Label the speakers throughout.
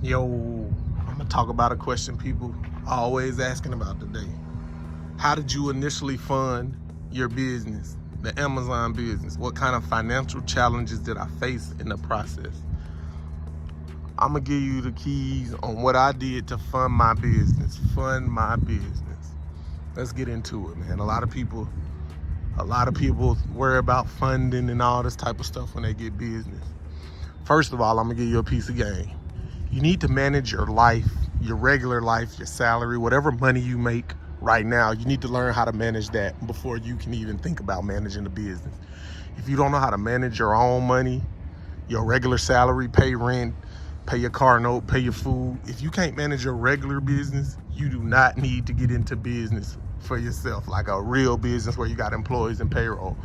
Speaker 1: Yo, I'm gonna talk about a question people are always asking about today. How did you initially fund your business, the Amazon business? What kind of financial challenges did I face in the process? I'm gonna give you the keys on what I did to fund my business. Let's get into it, man. A lot of people worry about funding and all this type of stuff when they get business. First of all, I'm gonna give you a piece of game. You need to manage your life, your regular life, your salary, whatever money you make right now. You need to learn how to manage that before you can even think about managing the business. If you don't know how to manage your own money, your regular salary, pay rent, pay your car note, pay your food, if you can't manage your regular business, you do not need to get into business for yourself, like a real business where you got employees and payroll.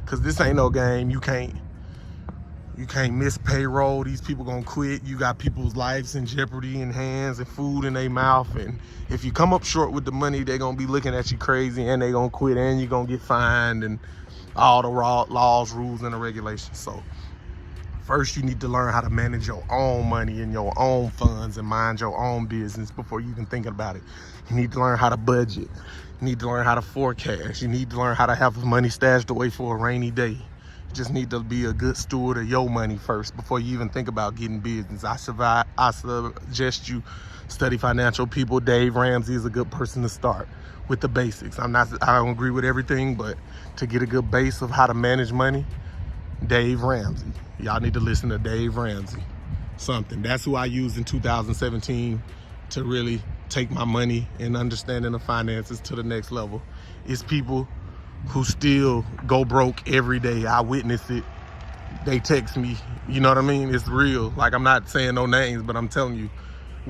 Speaker 1: Because this ain't no game. You can't miss payroll. These people gonna quit. You got people's lives in jeopardy in hands and food in their mouth. And if you come up short with the money, they're gonna be looking at you crazy and they gonna quit and you're gonna get fined and all the laws, rules, and the regulations. So first, you need to learn how to manage your own money and your own funds and mind your own business before you even thinking about it. You need to learn how to budget. You need to learn how to forecast. You need to learn how to have money stashed away for a rainy day. You just need to be a good steward of your money first before you even think about getting business. I suggest you study financial people. Dave Ramsey is a good person to start with the basics. I don't agree with everything, but to get a good base of how to manage money, Dave Ramsey. Y'all need to listen to Dave Ramsey. That's who I used in 2017 to really take my money and understanding the finances to the next level. It's people who still go broke every day. I witness it. They text me. You know what I mean? It's real. Like, I'm not saying no names, but I'm telling you,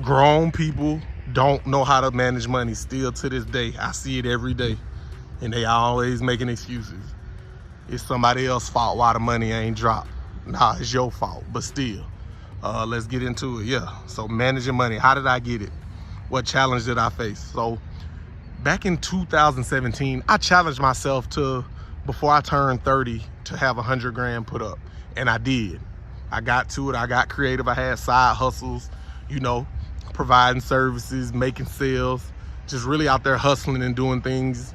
Speaker 1: grown people don't know how to manage money still to this day. I see it every day. And they always making excuses. It's somebody else's fault why the money ain't dropped. Nah, it's your fault, but still. Let's get into it. Yeah, so managing money. How did I get it? What challenge did I face? So back in 2017, I challenged myself to, before I turned 30, to have 100 grand put up. And I did. I got to it. I got creative. I had side hustles, providing services, making sales, just really out there hustling and doing things,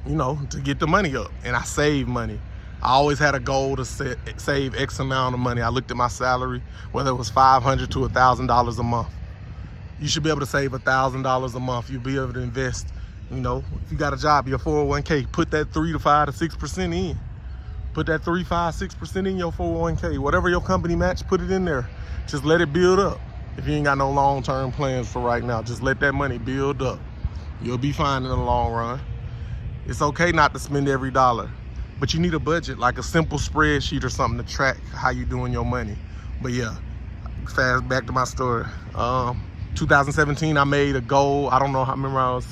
Speaker 1: to get the money up. And I saved money. I always had a goal to save X amount of money. I looked at my salary, whether it was $500 to $1,000 a month. You should be able to save $1,000 a month. You'll be able to invest, if you got a job, your 401k, put that 3 to 5 to 6% in. Put that 3, 5, 6% in your 401k. Whatever your company match, put it in there. Just let it build up. If you ain't got no long-term plans for right now, just let that money build up. You'll be fine in the long run. It's okay not to spend every dollar, but you need a budget, like a simple spreadsheet or something to track how you doing your money. But yeah, fast back to my story. 2017, I made a goal. I don't know how, remember I was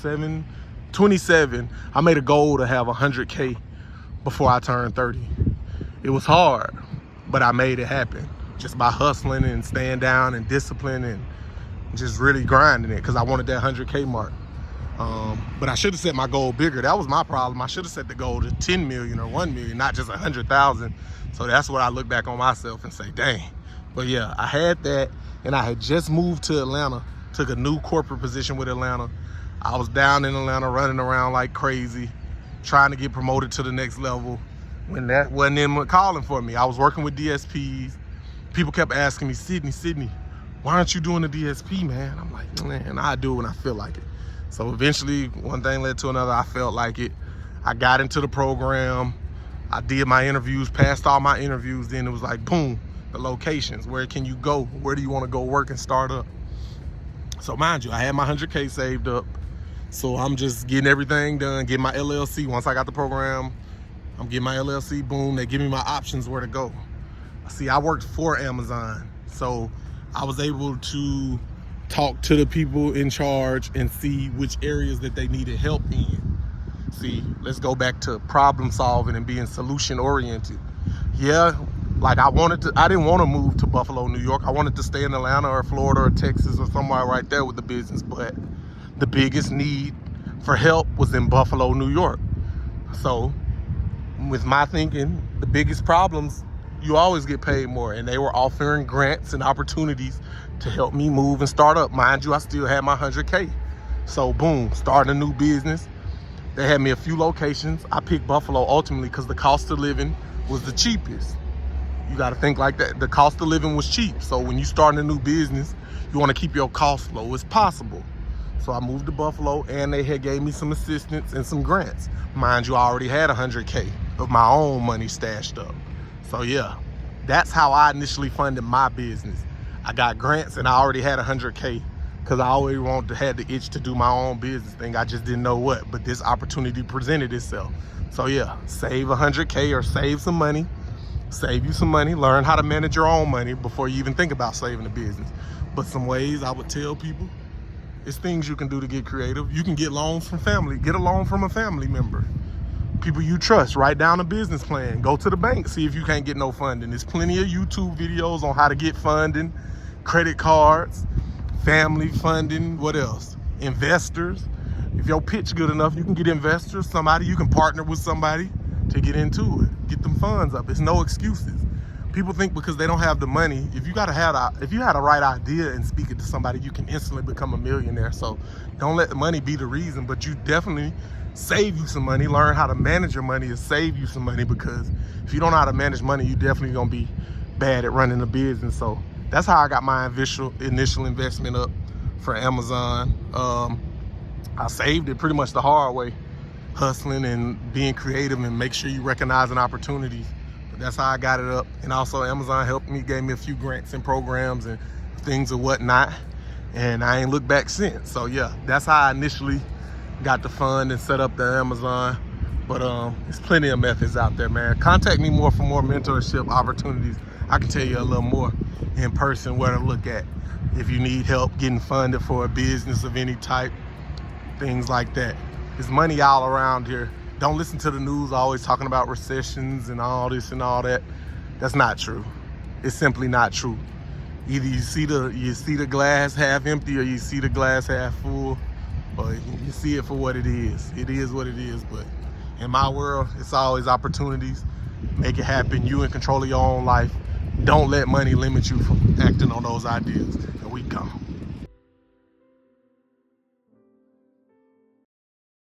Speaker 1: 27. I made a goal to have 100K before I turned 30. It was hard, but I made it happen just by hustling and staying down and discipline and just really grinding it because I wanted that 100K mark. But I should have set my goal bigger. That was my problem. I should have set the goal to 10 million or 1 million, not just 100,000. So that's what I look back on myself and say, dang. But yeah, I had that, and I had just moved to Atlanta, took a new corporate position with Atlanta. I was down in Atlanta running around like crazy, trying to get promoted to the next level when that wasn't anyone calling for me. I was working with DSPs. People kept asking me, Sidney, why aren't you doing the DSP, man? I'm like, man, I do it when I feel like it. So eventually, one thing led to another. I felt like it. I got into the program. I did my interviews, passed all my interviews. Then it was like, boom, the locations. Where can you go? Where do you want to go work and start up? So mind you, I had my 100K saved up. So I'm just getting everything done, getting my LLC. Once I got the program, I'm getting my LLC, boom, they give me my options where to go. See, I worked for Amazon. So I was able to talk to the people in charge and see which areas that they needed help in. See, let's go back to problem solving and being solution oriented. Yeah, like I didn't want to move to Buffalo, New York. I wanted to stay in Atlanta or Florida or Texas or somewhere right there with the business. But the biggest need for help was in Buffalo, New York. So with my thinking, the biggest problems, you always get paid more. And they were offering grants and opportunities to help me move and start up. Mind you, I still had my 100K. So boom, starting a new business. They had me a few locations. I picked Buffalo ultimately because the cost of living was the cheapest. You got to think like that. The cost of living was cheap. So when you start a new business, you want to keep your costs low as possible. So I moved to Buffalo, and they had gave me some assistance and some grants. Mind you, I already had 100K of my own money stashed up. So yeah, that's how I initially funded my business. I got grants and I already had 100K because I always had the itch to do my own business thing. I just didn't know what, but this opportunity presented itself. So yeah, save 100K or save some money. Save you some money, learn how to manage your own money before you even think about saving a business. But some ways I would tell people, it's things you can do to get creative. You can get loans from family. Get a loan from a family member. People you trust, write down a business plan. Go to the bank, see if you can't get no funding. There's plenty of YouTube videos on how to get funding, credit cards, family funding, what else? Investors. If your pitch good enough, you can get investors, somebody, you can partner with somebody to get into it, get them funds up. It's no excuses. People think because they don't have the money, if you had a right idea and speak it to somebody, you can instantly become a millionaire. So don't let the money be the reason, but you definitely save you some money. Learn how to manage your money and save you some money, because if you don't know how to manage money, you definitely gonna be bad at running a business. So that's how I got my initial investment up for Amazon. I saved it pretty much the hard way, hustling and being creative and make sure you recognizing opportunities. But that's how I got it up. And also Amazon helped me, gave me a few grants and programs and things and whatnot. And I ain't looked back since. So yeah, that's how I initially got the fund and set up the Amazon. But there's plenty of methods out there, man. Contact me more for more mentorship opportunities. I can tell you a little more in person where to look at if you need help getting funded for a business of any type, things like that. There's money all around here. Don't listen to the news always talking about recessions and all this and all that. That's not true. It's simply not true. Either you see the glass half empty, or you see the glass half full, or you see it for what it is. It is what it is. But in my world, it's always opportunities. Make it happen. You in control of your own life. Don't let money limit you from acting on those ideas. And we come.